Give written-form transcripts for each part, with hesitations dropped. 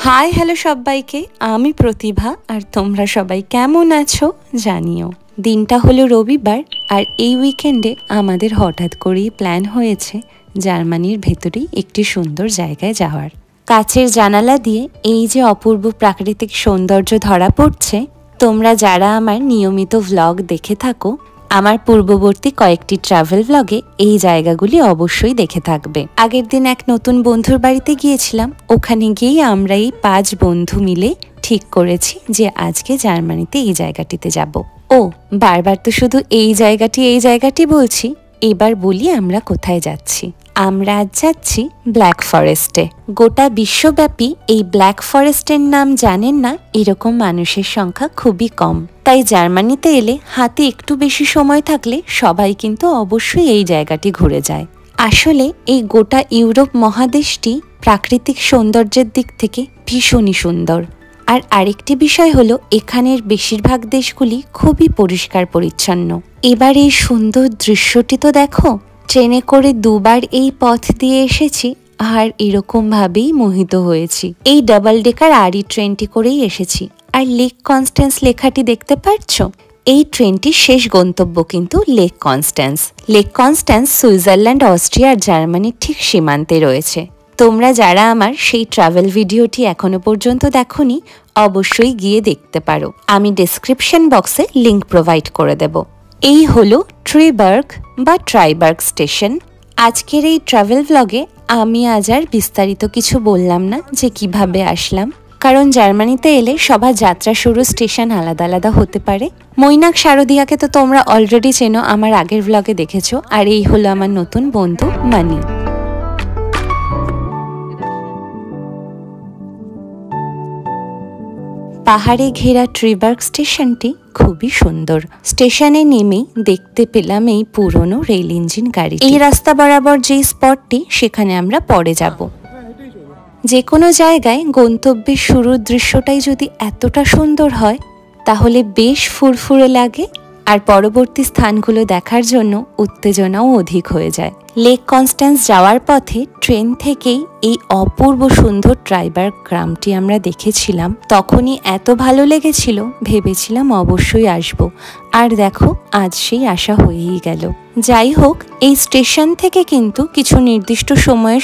Hi hello সবাইকে, আমি প্রতিভা। আর তোমরা সবাই কেমন আছো জানিও। দিনটা হলো রবিবার, আর এই উইকেন্ডে আমাদের হঠাৎ করেই প্ল্যান হয়েছে জার্মানির ভেতরেই একটি সুন্দর জায়গায় যাওয়ার। কাচের জানালা দিয়ে এই যে অপূর্ব প্রাকৃতিক সৌন্দর্য ধরা পড়ছে, তোমরা যারা আমার নিয়মিত ভ্লগ দেখে থাকো, আমার পূর্ববর্তী কয়েকটি ট্রাভেল ভ্লগে এই জায়গাগুলি অবশ্যই দেখে থাকবে। আগের দিন এক নতুন বন্ধুর বাড়িতে গিয়েছিলাম, ওখানে গিয়ে আমরা এই 5 বন্ধু মিলে ঠিক করেছি যে আজকে জার্মানিতে এই জায়গাটিতে যাব। ও বারবার তো শুধু এই জায়গাটি বলছি, এবার বলি আমরা কোথায় যাচ্ছি। আমরা আজ যাচ্ছি ব্ল্যাক ফরেস্টে। গোটা বিশ্বব্যাপী এই ব্ল্যাক ফরেস্টের নাম জানেন না এরকম মানুষের সংখ্যা খুবই কম। তাই জার্মানিতে এলে হাতে একটু বেশি সময় থাকলে সবাই কিন্তু অবশ্যই এই জায়গাটি ঘুরে যায়। আসলে এই গোটা ইউরোপ মহাদেশটি প্রাকৃতিক সৌন্দর্যের দিক থেকে ভীষণই সুন্দর। আর আরেকটি বিষয় হলো, এখানের বেশিরভাগ দেশগুলি খুবই পরিষ্কার পরিচ্ছন্ন। এবার এই সুন্দর দৃশ্যটি তো দেখো। ট্রেনে করে 2 বার এই পথ দিয়ে এসেছি, আর এরকম ভাবেই মোহিত হয়েছি। এই ডাবল ডেকার আরই ট্রেনটি করেই এসেছি। আর লেক কনস্ট্যান্স লেখাটি দেখতে পাচ্ছ? এই ট্রেনটির শেষ গন্তব্য কিন্তু লেক কনস্ট্যান্স। লেক কনস্ট্যান্স সুইজারল্যান্ড, অস্ট্রিয়া আর জার্মানির ঠিক সীমান্তে রয়েছে। তোমরা যারা আমার সেই ট্রাভেল ভিডিওটি এখনো পর্যন্ত দেখোনি, অবশ্যই গিয়ে দেখতে পারো। আমি ডেসক্রিপশন বক্সে লিংক প্রোভাইড করে দেব। এই হলো ট্রিবার্গ বা ট্রাইবার্গ স্টেশন। আজকের এই ট্রাভেল ব্লগে আমি আজ আর বিস্তারিত কিছু বললাম না যে কিভাবে আসলাম, কারণ জার্মানিতে এলে সবার যাত্রা শুরু স্টেশন আলাদা আলাদা হতে পারে। মৈনাক শারদিয়াকে তো তোমরা অলরেডি চেনো, আমার আগের ব্লগে দেখেছো। আর এই হলো আমার নতুন বন্ধু মানি। পাহাড়ে ঘেরা ট্রিবার্গ স্টেশনটি খুবই সুন্দর। স্টেশনে নেমেই দেখতে পেলাম এই পুরনো রেল ইঞ্জিন গাড়ি। এই রাস্তা বরাবর যে স্পটটি, সেখানে আমরা পরে যাব। যে কোনো জায়গায় গন্তব্যের শুরুর দৃশ্যটাই যদি এতটা সুন্দর হয়, তাহলে বেশ ফুরফুরে লাগে, আর পরবর্তী স্থানগুলো দেখার জন্য উত্তেজনাও অধিক হয়ে যায়। লেক কনস্ট্যান্স যাওয়ার পথে ট্রেন থেকেই এই অপূর্ব সুন্দর ট্রাইবার্গ গ্রামটি আমরা দেখেছিলাম। তখনই এত ভালো লেগেছিল, ভেবেছিলাম অবশ্যই আসব। আর দেখো, আজ সেই আশা হয়েই গেল। যাই হোক, এই স্টেশন থেকে কিন্তু কিছু নির্দিষ্ট সময়ে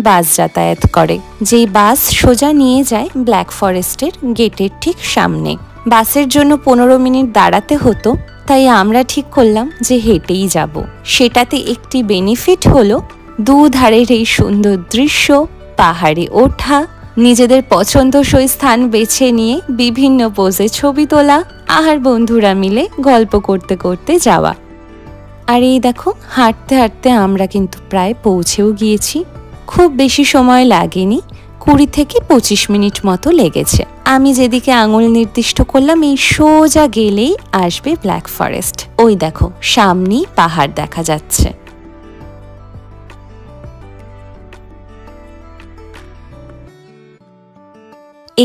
বাস যাতায়াত করে, যেই বাস সোজা নিয়ে যায় ব্ল্যাক ফরেস্টের গেটের ঠিক সামনে। বাসের জন্য 15 মিনিট দাঁড়াতে হতো, তাই আমরা ঠিক করলাম যে হেঁটেই যাব। সেটাতে একটি বেনিফিট হলো, দুধারের এই সুন্দর দৃশ্য, পাহাড়ে ওঠা, নিজেদের পছন্দসই স্থান বেছে নিয়ে বিভিন্ন পোজে ছবি তোলা, আর বন্ধুরা মিলে গল্প করতে করতে যাওয়া। আর এই দেখো, হাঁটতে হাঁটতে আমরা কিন্তু প্রায় পৌঁছেও গিয়েছি। খুব বেশি সময় লাগেনি, 20 থেকে 25 মিনিট মতো লেগেছে। আমি যেদিকে আঙুল নির্দিষ্ট করলাম, এই সোজা গেলেই আসবে ব্ল্যাক ফরেস্ট। ওই দেখো, সামনেই পাহাড় দেখা যাচ্ছে।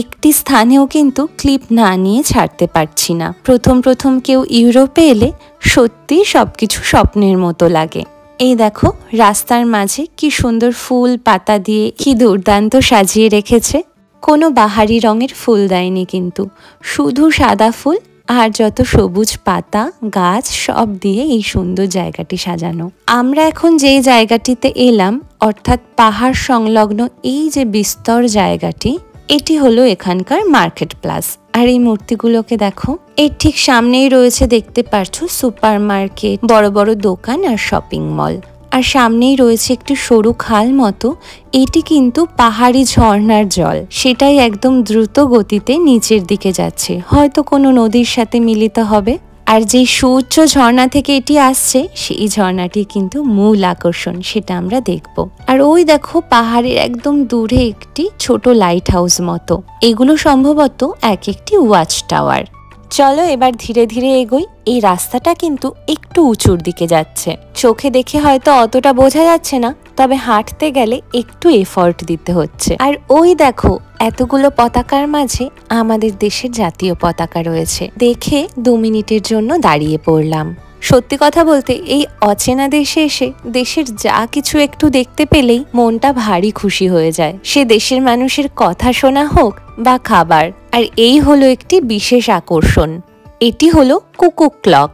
একটি স্থানেও কিন্তু ক্লিপ না নিয়ে ছাড়তে পারছি না। প্রথম কেউ ইউরোপে এলে সত্যি সবকিছু স্বপ্নের মতো লাগে। এই দেখো, রাস্তার মাঝে কি সুন্দর ফুল পাতা দিয়ে কি দুর্দান্ত সাজিয়ে রেখেছে। কোনো বাহারি রঙের ফুল দেয়নি কিন্তু, শুধু সাদা ফুল আর যত সবুজ পাতা গাছ সব দিয়ে এই সুন্দর জায়গাটি সাজানো। আমরা এখন যেই জায়গাটিতে এলাম, অর্থাৎ পাহাড় সংলগ্ন এই যে বিস্তর জায়গাটি, এটি হলো এখানকার মার্কেট প্লাস। আর এই মূর্তিগুলোকে দেখো, এর ঠিক সামনেই রয়েছে, দেখতে পাচ্ছ, সুপার মার্কেট, বড় বড় দোকান আর শপিং মল। আর সামনেই রয়েছে একটি সরু খাল মতো। এটি কিন্তু পাহাড়ি ঝর্ণার জল, সেটাই একদম দ্রুত গতিতে নিচের দিকে যাচ্ছে, হয়তো কোনো নদীর সাথে মিলিত হবে। আর যে সুউচ্চ ঝর্ণা থেকে এটি আসছে, সেই ঝর্ণাটি কিন্তু মূল আকর্ষণ, সেটা আমরা দেখব। আর ওই দেখো, পাহাড়ের একদম দূরে একটি ছোট লাইট হাউস মতো। এগুলো সম্ভবত এক একটি ওয়াচ টাওয়ার। চলো এবার ধীরে ধীরে এগোই। এই রাস্তাটা কিন্তু একটু উঁচুর দিকে যাচ্ছে, চোখে দেখে হয়তো অতটা বোঝা যাচ্ছে না, তবে হাঁটতে গেলে একটু এফর্ট দিতে হচ্ছে। আর ওই দেখো, এতগুলো পতাকার মাঝে আমাদের দেশের জাতীয় পতাকা রয়েছে। দেখে 2 মিনিটের জন্য দাঁড়িয়ে পড়লাম। সত্যি কথা বলতে এই অচেনা দেশে এসে দেশের যা কিছু একটু দেখতে পেলেই মনটা ভারী খুশি হয়ে যায়, সে দেশের মানুষের কথা শোনা হোক বা খাবার। আর এই হলো একটি বিশেষ আকর্ষণ, এটি হলো কুকুক ক্লক।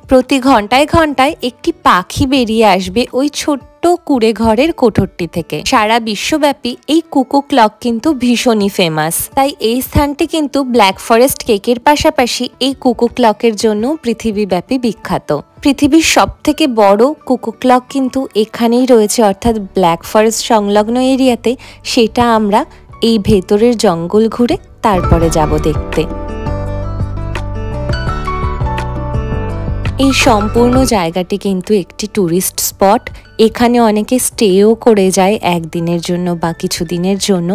প্রতি ঘন্টায় ঘন্টায় একটি পাখি বেরিয়ে আসবে ওই ছোট্ট কুড়ে ঘরের কোঠরটি থেকে। সারা বিশ্বব্যাপী এই কুকুক ক্লক কিন্তু ভীষণই ফেমাস, তাই এই স্থানটি কিন্তু ব্ল্যাক ফরেস্ট কেকের পাশাপাশি এই কুকুক ক্লকের জন্য পৃথিবীব্যাপী বিখ্যাত। পৃথিবীর সব থেকে বড় কুকুক ক্লক কিন্তু এখানেই রয়েছে, অর্থাৎ ব্ল্যাক ফরেস্ট সংলগ্ন এরিয়াতে। সেটা আমরা এই ভেতরের জঙ্গল ঘুরে তারপরে যাব দেখতে। এই সম্পূর্ণ জায়গাটি কিন্তু একটি ট্যুরিস্ট স্পট, এখানে অনেকে স্টেও করে যায় একদিনের জন্য বা কিছু দিনের জন্য।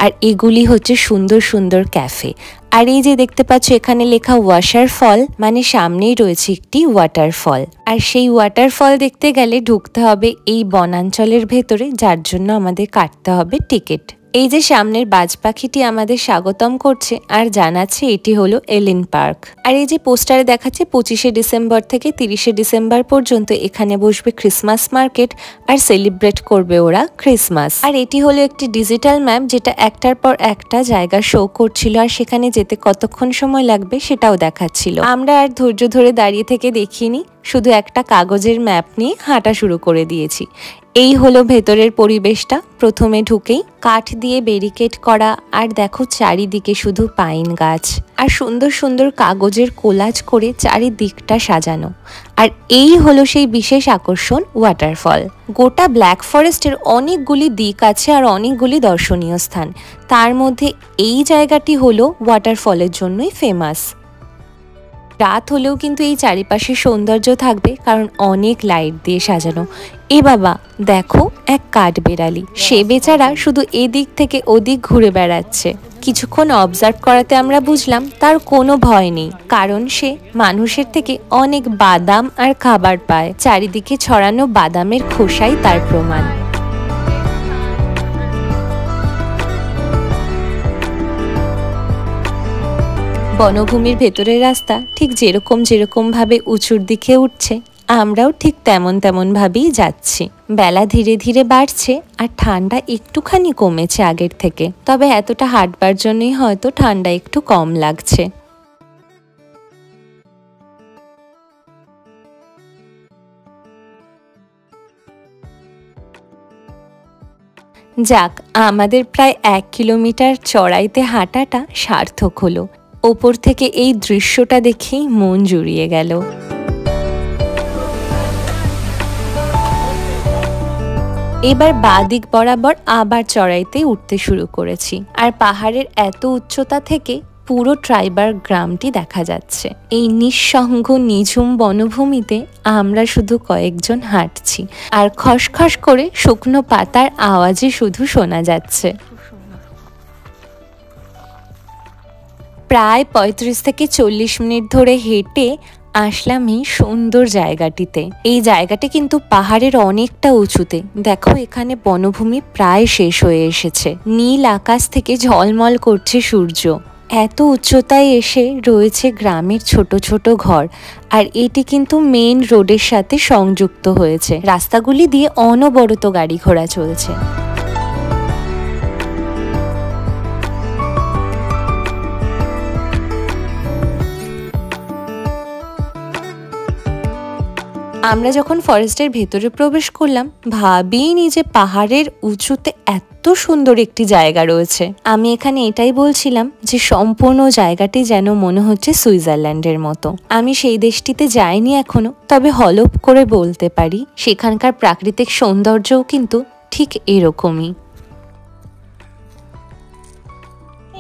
আর এগুলি হচ্ছে সুন্দর সুন্দর ক্যাফে। আর এই যে দেখতে পাচ্ছ এখানে লেখা ওয়াটারফল, মানে সামনেই রয়েছে একটি ওয়াটারফল। আর সেই ওয়াটারফল দেখতে গেলে ঢুকতে হবে এই বনাঞ্চলের ভেতরে, যার জন্য আমাদের কাটতে হবে টিকিট। এই যে সামনের বাজ পাখিটি আমাদের স্বাগতম করছে আর জানাচ্ছে এটি হলো এলিন পার্ক। আর এই যে পোস্টারে দেখাচ্ছে 25শে ডিসেম্বর থেকে 30শে ডিসেম্বর পর্যন্ত এখানে বসবে ক্রিসমাস মার্কেট আর সেলিব্রেট করবে ওরা ক্রিসমাস। আর এটি হলো একটি ডিজিটাল ম্যাপ, যেটা একটার পর একটা জায়গা শো করছিল আর সেখানে যেতে কতক্ষণ সময় লাগবে সেটাও দেখাচ্ছিল। আমরা আর ধৈর্য ধরে দাঁড়িয়ে থেকে দেখিনি, শুধু একটা কাগজের ম্যাপ নিয়ে হাঁটা শুরু করে দিয়েছি। এই হলো ভেতরের পরিবেশটা। প্রথমে ঢুকেই কাঠ দিয়ে ব্যারিকেড করা, আর দেখো চারিদিকে শুধু পাইন গাছ আর সুন্দর সুন্দর কাগজের কোলাজ করে চারিদিকটা সাজানো। আর এই হলো সেই বিশেষ আকর্ষণ ওয়াটারফল। গোটা ব্ল্যাক ফরেস্টের অনেকগুলি দিক আছে আর অনেকগুলি দর্শনীয় স্থান, তার মধ্যে এই জায়গাটি হলো ওয়াটারফলের জন্যই ফেমাস। রাত হলেও কিন্তু এই চারিপাশে সৌন্দর্য থাকবে, কারণ অনেক লাইট দিয়ে সাজানো। এ বাবা দেখো এক কাঠবেড়ালি, সে বেচারা শুধু এদিক থেকে ওদিক ঘুরে বেড়াচ্ছে। কিছুক্ষণ অবজার্ভ করাতে আমরা বুঝলাম তার কোনো ভয় নেই, কারণ সে মানুষের থেকে অনেক বাদাম আর খাবার পায়। চারিদিকে ছড়ানো বাদামের খোসাই তার প্রমাণ। বনভূমির ভেতরের রাস্তা ঠিক যেরকম ভাবে উঁচুর দিকে উঠছে, আমরাও ঠিক তেমন ভাবেই যাচ্ছি। বেলা ধীরে ধীরে বাড়ছে আর ঠান্ডা একটুখানি কমেছে আগের থেকে, তবে এতটা হাঁটবার জন্যই হয়তো ঠান্ডা একটু কম লাগছে। যাক, আমাদের প্রায় 1 কিলোমিটার চড়াইতে হাঁটাটা সার্থক হলো। ওপর থেকে এই দৃশ্যটা দেখেই মন জুড়িয়ে গেল। এবার বাদিক বরাবর আবার চড়াইতে উঠতে শুরু করেছি, আর পাহাড়ের এত উচ্চতা থেকে পুরো ট্রাইবার গ্রামটি দেখা যাচ্ছে। এই নিঃসঙ্গ নিঝুম বনভূমিতে আমরা শুধু কয়েকজন হাঁটছি, আর খসখস করে শুকনো পাতার আওয়াজই শুধু শোনা যাচ্ছে। প্রায় 35 থেকে 40 মিনিট ধরে হেঁটে আসলাম এই সুন্দর জায়গাটিতে। এই জায়গাটি কিন্তু পাহাড়ের অনেকটা উঁচুতে। দেখো এখানে বনভূমি প্রায় শেষ হয়ে এসেছে, নীল আকাশ থেকে ঝলমল করছে সূর্য। এত উচ্চতায় এসে রয়েছে গ্রামের ছোট ছোট ঘর, আর এটি কিন্তু মেইন রোডের সাথে সংযুক্ত হয়েছে। রাস্তাগুলি দিয়ে অনবরত গাড়ি ঘোড়া চলছে। আমরা যখন ফরেস্টের ভেতরে প্রবেশ করলাম, ভাবিনি যে পাহাড়ের উঁচুতে এত সুন্দর একটি জায়গা রয়েছে। আমি এখানে এটাই বলছিলাম যে সম্পূর্ণ জায়গাটি যেন মনে হচ্ছে সুইজারল্যান্ডের মতো। আমি সেই দেশটিতে যাইনি এখনো, তবে হলপ করে বলতে পারি সেখানকার প্রাকৃতিক সৌন্দর্যও কিন্তু ঠিক এরকমই।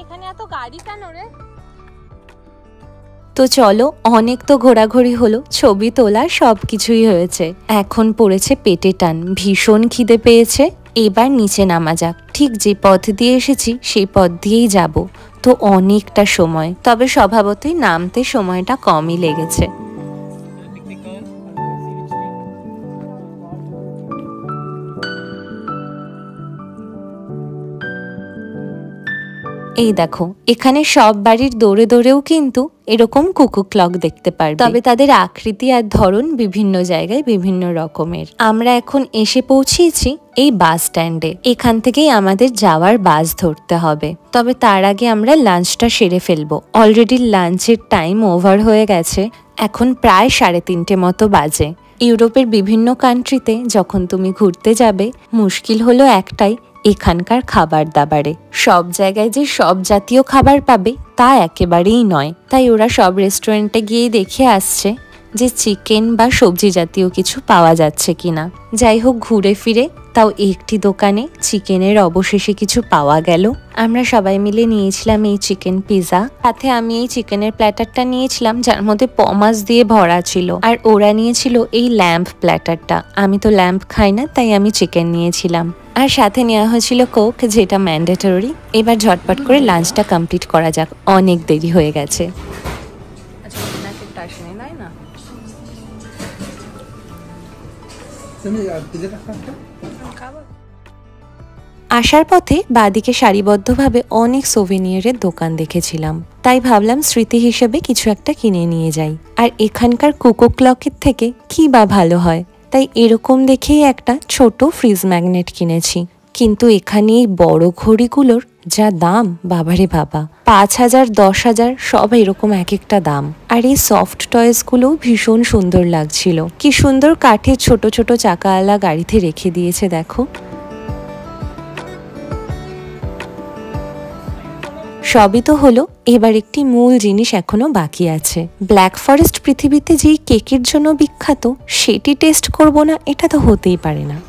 এখানে এত গাড়ি কেন রে? তো চলো, অনেক তো ঘোরাঘুরি হলো, ছবি তোলা সবকিছুই হয়েছে। এখন পড়েছে পেটে টান, ভীষণ খিদে পেয়েছে। এবার নিচে নামা যাক। ঠিক যে পথ দিয়ে এসেছি সেই পথ দিয়েই যাব। তো অনেকটা সময়, তবে স্বভাবতই নামতে সময়টা কমই লেগেছে। এই দেখো, এখানে সব বাড়ির দৌড়ে দৌড়েও কিন্তু এরকম কুকু ক্লক দেখতে পারবে, তবে তাদের আকৃতি আর ধরন বিভিন্ন জায়গায় বিভিন্ন রকমের। আমরা এখন এসে পৌঁছেছি এই বাস স্ট্যান্ডে। এখান থেকেই আমাদের যাওয়ার বাস ধরতে হবে, তবে তার আগে আমরা লাঞ্চটা সেরে ফেলবো। অলরেডি লাঞ্চের টাইম ওভার হয়ে গেছে, এখন প্রায় 3:30 মতো বাজে। ইউরোপের বিভিন্ন কান্ট্রিতে যখন তুমি ঘুরতে যাবে, মুশকিল হলো একটাই, এখানকার খাবার দাবারে। সব জায়গায় যে সব জাতীয় খাবার পাবে তা একেবারেই নয়, তাই ওরা সব রেস্টুরেন্টে গিয়ে দেখে আসছে যে চিকেন বা সবজি জাতীয় কিছু পাওয়া যাচ্ছে কিনা। যাই হোক, ঘুরে ফিরে তাও একটি দোকানে চিকেনের অবশেষে কিছু পাওয়া গেল। আমরা সবাই মিলে নিয়েছিলাম এই চিকেন পিৎজা, সাথে আমি এই চিকেনের প্ল্যাটারটা নিয়েছিলাম যার মধ্যে পমাস দিয়ে ভরা ছিল, আর ওরা নিয়েছিল এই ল্যাম্প প্ল্যাটারটা। আমি তো ল্যাম্প খাই না, তাই আমি চিকেন নিয়েছিলাম, আর সাথে নেওয়া হয়েছিল কোক, যেটা ম্যান্ডেটরি। এবার ঝটপট করে লাঞ্চটা কমপ্লিট করা যাক, অনেক দেরি হয়ে গেছে। আসার পথে বাদিকে সারিবদ্ধভাবে অনেক সোভেনিয়ারের দোকান দেখেছিলাম, তাই ভাবলাম স্মৃতি হিসেবে কিছু একটা কিনে নিয়ে যাই। আর এখানকার কুকু ক্লকের থেকে কি বা ভালো হয়, তাই এরকম দেখেই একটা ছোট ফ্রিজ ম্যাগনেট কিনেছি। কিন্তু এখানে এই বড় ঘড়িগুলোর যা দাম, বাবারে বাবা, 5,000 10,000 সব এরকম এক একটা দাম। আর এই সফট টয়েস গুলো ভীষণ সুন্দর লাগছিল, কি সুন্দর কাঠের ছোট ছোট চাকাওয়ালা গাড়িতে রেখে দিয়েছে দেখো। সবই তো হলো, এবার একটি মূল জিনিস এখনো বাকি আছে। ব্ল্যাক ফরেস্ট পৃথিবীতে যেই কেকের জন্য বিখ্যাত, সেটি টেস্ট করব না, এটা তো হতেই পারে না।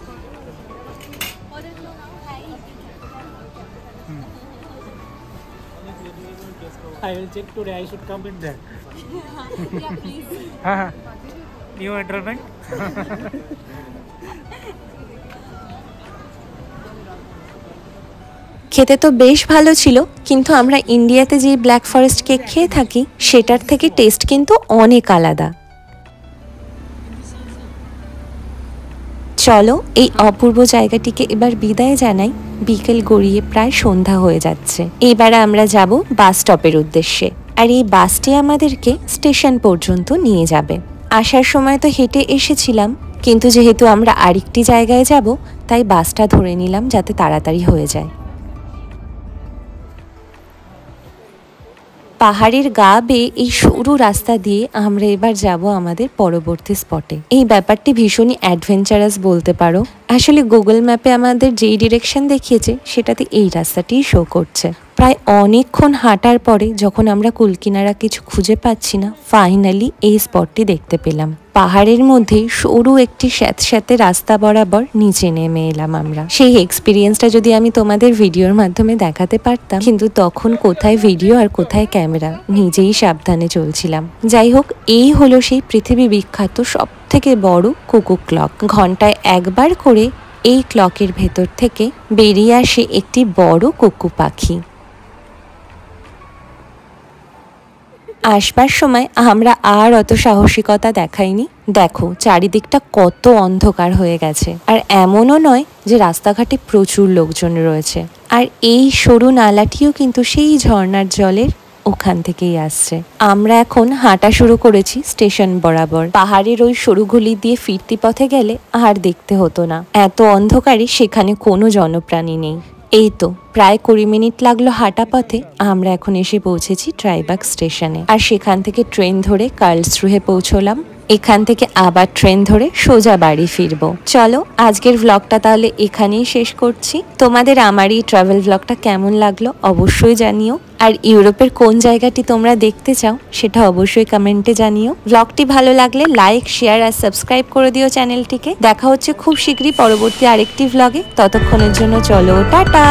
I will check today. I should come in there. Yeah, please. New enrollment. খেতে তো বেশ ভালো ছিল, কিন্তু আমরা ইন্ডিয়াতে যে ব্ল্যাক ফরেস্ট কেক খেয়ে থাকি সেটার থেকে টেস্ট কিন্তু অনেক আলাদা। চলো এই অপূর্ব জায়গাটিকে এবার বিদায় জানাই। বিকেল গড়িয়ে প্রায় সন্ধ্যা হয়ে যাচ্ছে। এবারে আমরা যাব বাস স্টপের উদ্দেশ্যে, আর এই বাসটি আমাদেরকে স্টেশন পর্যন্ত নিয়ে যাবে। আসার সময় তো হেঁটে এসেছিলাম, কিন্তু যেহেতু আমরা আরেকটি জায়গায় যাব, তাই বাসটা ধরে নিলাম যাতে তাড়াতাড়ি হয়ে যায়। পাহাড়ের গা বেয়ে এই সরু রাস্তা দিয়ে আমরা এবার যাব আমাদের পরবর্তী স্পটে। এই ব্যাপারটি ভীষণই অ্যাডভেঞ্চারাস বলতে পারো। আসলে গুগল ম্যাপে আমাদের যেই ডিরেকশন দেখিয়েছে সেটাতে এই রাস্তাটিই শো করছে। প্রায় অনেকক্ষণ হাঁটার পরে যখন আমরা কুলকিনারা কিছু খুঁজে পাচ্ছি না, ফাইনালি এই স্পটটি দেখতে পেলাম। পাহাড়ের মধ্যে সরু একটি স্যাঁতস্যাঁতে রাস্তা বরাবর নিচে নেমে এলাম আমরা। সেই এক্সপিরিয়েন্সটা যদি আমি তোমাদের ভিডিওর মাধ্যমে দেখাতে পারতাম, কিন্তু তখন কোথায় ভিডিও আর কোথায় ক্যামেরা, নিজেই সাবধানে চলছিলাম। যাই হোক, এই হলো সেই পৃথিবী বিখ্যাত সব থেকে বড় কুকু ক্লক। ঘন্টায় একবার করে এই ক্লকের ভেতর থেকে বেরিয়ে আসে একটি বড় কুকু পাখি। আসবার সময় আমরা আর অত সাহসিকতা দেখাইনি। দেখো চারিদিকটা কত অন্ধকার হয়ে গেছে, আর এমনও নয় যে রাস্তাঘাটে প্রচুর লোকজন রয়েছে। আর এই সরু নালাটিও কিন্তু সেই ঝর্ণার জলের ওখান থেকেই আসছে। আমরা এখন হাঁটা শুরু করেছি স্টেশন বরাবর। পাহাড়ের ওই সরু গলি দিয়ে ফিরতি পথে গেলে আর দেখতে হতো না, এত অন্ধকারে সেখানে কোনো জনপ্রাণী নেই। এই তো প্রায় 20 মিনিট লাগলো হাঁটা পথে। আমরা এখন এসে পৌঁছেছি ট্রাইবাগ স্টেশনে, আর সেখান থেকে ট্রেন ধরে কার্লসরুহে পৌঁছলাম। এখান থেকে আবার ট্রেন ধরে সোজা বাড়ি ফিরবো। চলো আজকের ভ্লগটা তাহলে এখানেই শেষ করছি। তোমাদের আমার এই ট্রাভেল ভ্লগটা কেমন লাগলো অবশ্যই জানিও, আর ইউরোপের কোন জায়গাটি তোমরা দেখতে চাও সেটা অবশ্যই কমেন্টে জানিও। ভ্লগটি ভালো লাগলে লাইক, শেয়ার আর সাবস্ক্রাইব করে দিও চ্যানেলটিকে। দেখা হচ্ছে খুব শীঘ্রই পরবর্তী আরেকটি ভ্লগে। ততক্ষণের জন্য চলো টাটা।